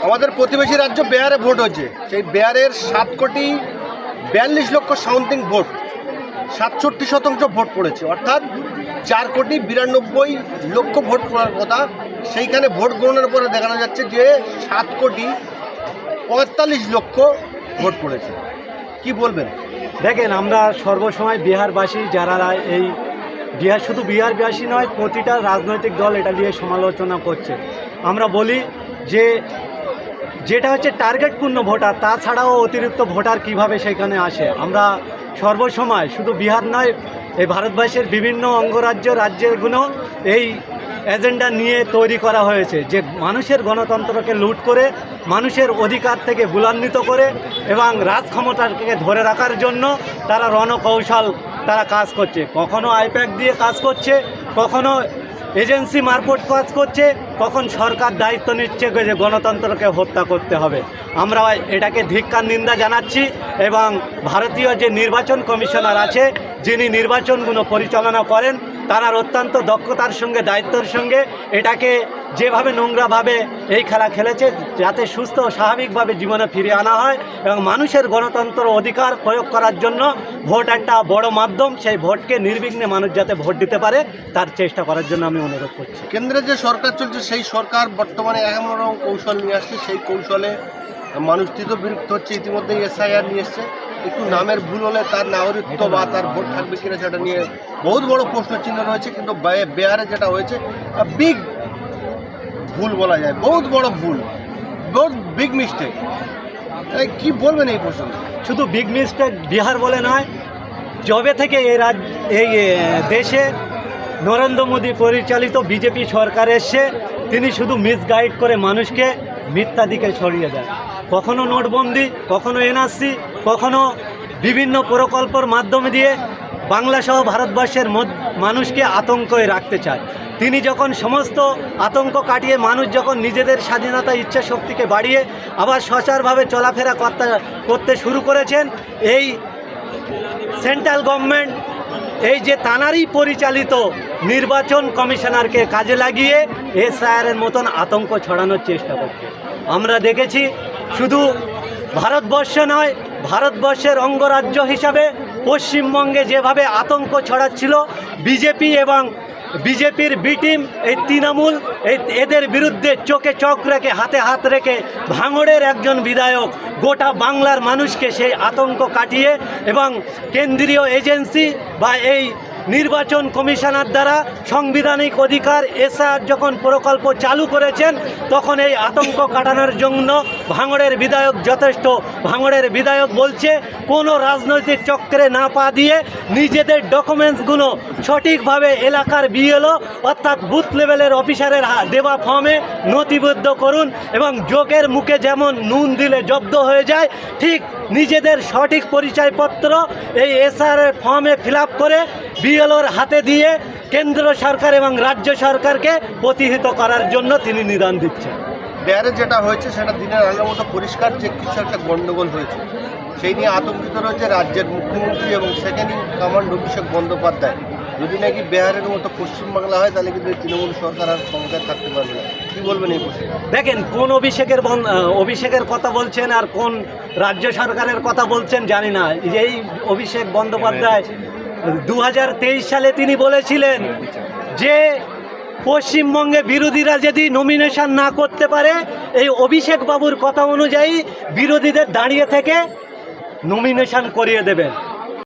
আমাদের প্রতিবেশী রাজ্য বিহারে ভোট হয়েছে। সেই বিহারের 7,42,00,000 সাউন্ডিং ভোট, 67% ভোট পড়েছে, অর্থাৎ 4,92,00,000 ভোট পড়ার কথা। সেইখানে ভোট গণনার পরে দেখানো যাচ্ছে যে 7,45,00,000 ভোট পড়েছে। কি বলবেন? দেখেন, আমরা সর্বসময় বিহারবাসী যারা এই শুধু বিহারবাসী নয়, প্রতিটা রাজনৈতিক দল এটা নিয়ে সমালোচনা করছে। আমরা বলি যে যেটা হচ্ছে টার্গেটপূর্ণ ভোটার, তাছাড়াও অতিরিক্ত ভোটার কিভাবে সেখানে আসে। আমরা সর্বসময় শুধু বিহার নয়, এই ভারতবর্ষের বিভিন্ন রাজ্যগুলো এই এজেন্ডা নিয়ে তৈরি করা হয়েছে যে মানুষের গণতন্ত্রকে লুট করে, মানুষের অধিকার থেকে ভুলান্বিত করে এবং রাজক্ষমতাকে ধরে রাখার জন্য তারা রণকৌশল কাজ করছে। কখনো আইপ্যাক দিয়ে কাজ করছে, কখনো এজেন্সি মারফত কাজ করছে, কখন সরকার দায়িত্ব নিচ্ছে যে গণতন্ত্রকে হত্যা করতে হবে। আমরা এটাকে ধিক্কার নিন্দা জানাচ্ছি এবং ভারতীয় যে নির্বাচন কমিশনার আছে, যিনি নির্বাচনগুলো পরিচালনা করেন, তার অত্যন্ত দক্ষতার সঙ্গে দায়িত্বের সঙ্গে এটাকে যেভাবে নোংরাভাবে এই খেলা খেলেছে, যাতে সুস্থ ও স্বাভাবিকভাবে জীবনে ফিরিয়ে আনা হয় এবং মানুষের গণতন্ত্র অধিকার প্রয়োগ করার জন্য ভোট একটা বড় মাধ্যম, সেই ভোটকে নির্বিঘ্নে মানুষ যাতে ভোট দিতে পারে তার চেষ্টা করার জন্য আমি অনুরোধ করছি। কেন্দ্রে যে সরকার চলছে, সেই সরকার বর্তমানে এমন রকম কৌশল নিয়ে আসছে, সেই কৌশলে মানুষ বিরক্ত হচ্ছে। ইতিমধ্যেই SIR নিয়ে এসছে, একটু নামের ভুল হলে তার নাগরিকত্ব বা তার ভোট থাকবে কিনা সেটা নিয়ে বহুত বড় প্রশ্ন চিহ্ন রয়েছে। কিন্তু বিহারে যেটা হয়েছে বিগ ভুল বলা যায়, বহুত বড় ভুল, বহুত বিগ মিস্টেক। কি বলবেন এই প্রশ্ন? শুধু বিগ মিস্টেক বিহার বলে নয়, যবে থেকে এই দেশে নরেন্দ্র মোদী পরিচালিত বিজেপি সরকার এসছে, তিনি শুধু মিসগাইড করে মানুষকে মিথ্যা দিকে ছড়িয়ে দেয়। কখনো নোটবন্দি, কখনো NRC, কখনো বিভিন্ন প্রকল্পের মাধ্যমে দিয়ে বাংলাসহ ভারতবর্ষের মানুষকে আতঙ্কে রাখতে চায়। তিনি যখন সমস্ত আতঙ্ক কাটিয়ে মানুষ যখন নিজেদের স্বাধীনতা ইচ্ছা শক্তিকে বাড়িয়ে আবার সচরাভাবে চলাফেরা করতে শুরু করেছেন, এই সেন্ট্রাল গভর্নমেন্ট এই যে তানারই পরিচালিত নির্বাচন কমিশনারকে কাজে লাগিয়ে SIR-এর মতন আতঙ্ক ছড়ানোর চেষ্টা করছে। আমরা দেখেছি শুধু ভারতবর্ষে নয়, ভারতবর্ষের অঙ্গরাজ্য হিসাবে পশ্চিমবঙ্গে যেভাবে আতঙ্ক ছড়াচ্ছিল বিজেপি এবং বিজেপির বি টিম, এই তৃণমূল, এদের বিরুদ্ধে চোখে চোখ রেখে হাতে হাত রেখে ভাঙড়ের একজন বিধায়ক গোটা বাংলার মানুষকে সেই আতঙ্ক কাটিয়ে এবং কেন্দ্রীয় এজেন্সি বা এই নির্বাচন কমিশনার দ্বারা সাংবিধানিক অধিকার SIR যখন প্রকল্প চালু করেছেন, তখন এই আতঙ্ক কাটানোর জন্য ভাঙড়ের বিধায়ক যথেষ্ট। ভাঙড়ের বিধায়ক বলছে কোনো রাজনৈতিক চক্রে না পা দিয়ে নিজেদের ডকুমেন্টসগুলো সঠিকভাবে এলাকার BLO অর্থাৎ বুথ লেভেলের অফিসারের দেওয়া ফর্মে নথিবদ্ধ করুন এবং যোগের মুখে যেমন নুন দিলে জব্দ হয়ে যায়, ঠিক নিজেদের সঠিক পরিচয়পত্র এই SIR-এর ফর্মে ফিল আপ করে BLOর হাতে দিয়ে কেন্দ্র সরকার এবং রাজ্য সরকারকে প্রতিহিত করার জন্য তিনি নিদান দিচ্ছেন। বিহারে যেটা হয়েছে সেটা দিনের আলোর মতো পরিষ্কার যে কিছু একটা গণ্ডগোল হয়েছে, সেই নিয়ে আতঙ্কিত রয়েছে রাজ্যের মুখ্যমন্ত্রী এবং second in command Abhishek Bandyopadhyay. যদি নাকি বিহারের মতো পশ্চিমবাংলা হয়, তাহলে কিন্তু তৃণমূল সরকার আর ক্ষমতায় থাকতে পারবে না। কী বলবেন এই প্রশ্নে? দেখেন, কোন অভিষেকের কথা বলছেন আর কোন রাজ্য সরকারের কথা বলছেন জানি না। এই অভিষেক বন্দ্যোপাধ্যায় 2023 সালে তিনি বলেছিলেন যে পশ্চিমবঙ্গে বিরোধীরা যদি নমিনেশন না করতে পারে, এই অভিষেক বাবুর কথা অনুযায়ী বিরোধীদের দাঁড়িয়ে থেকে নমিনেশন করিয়ে দেবেন।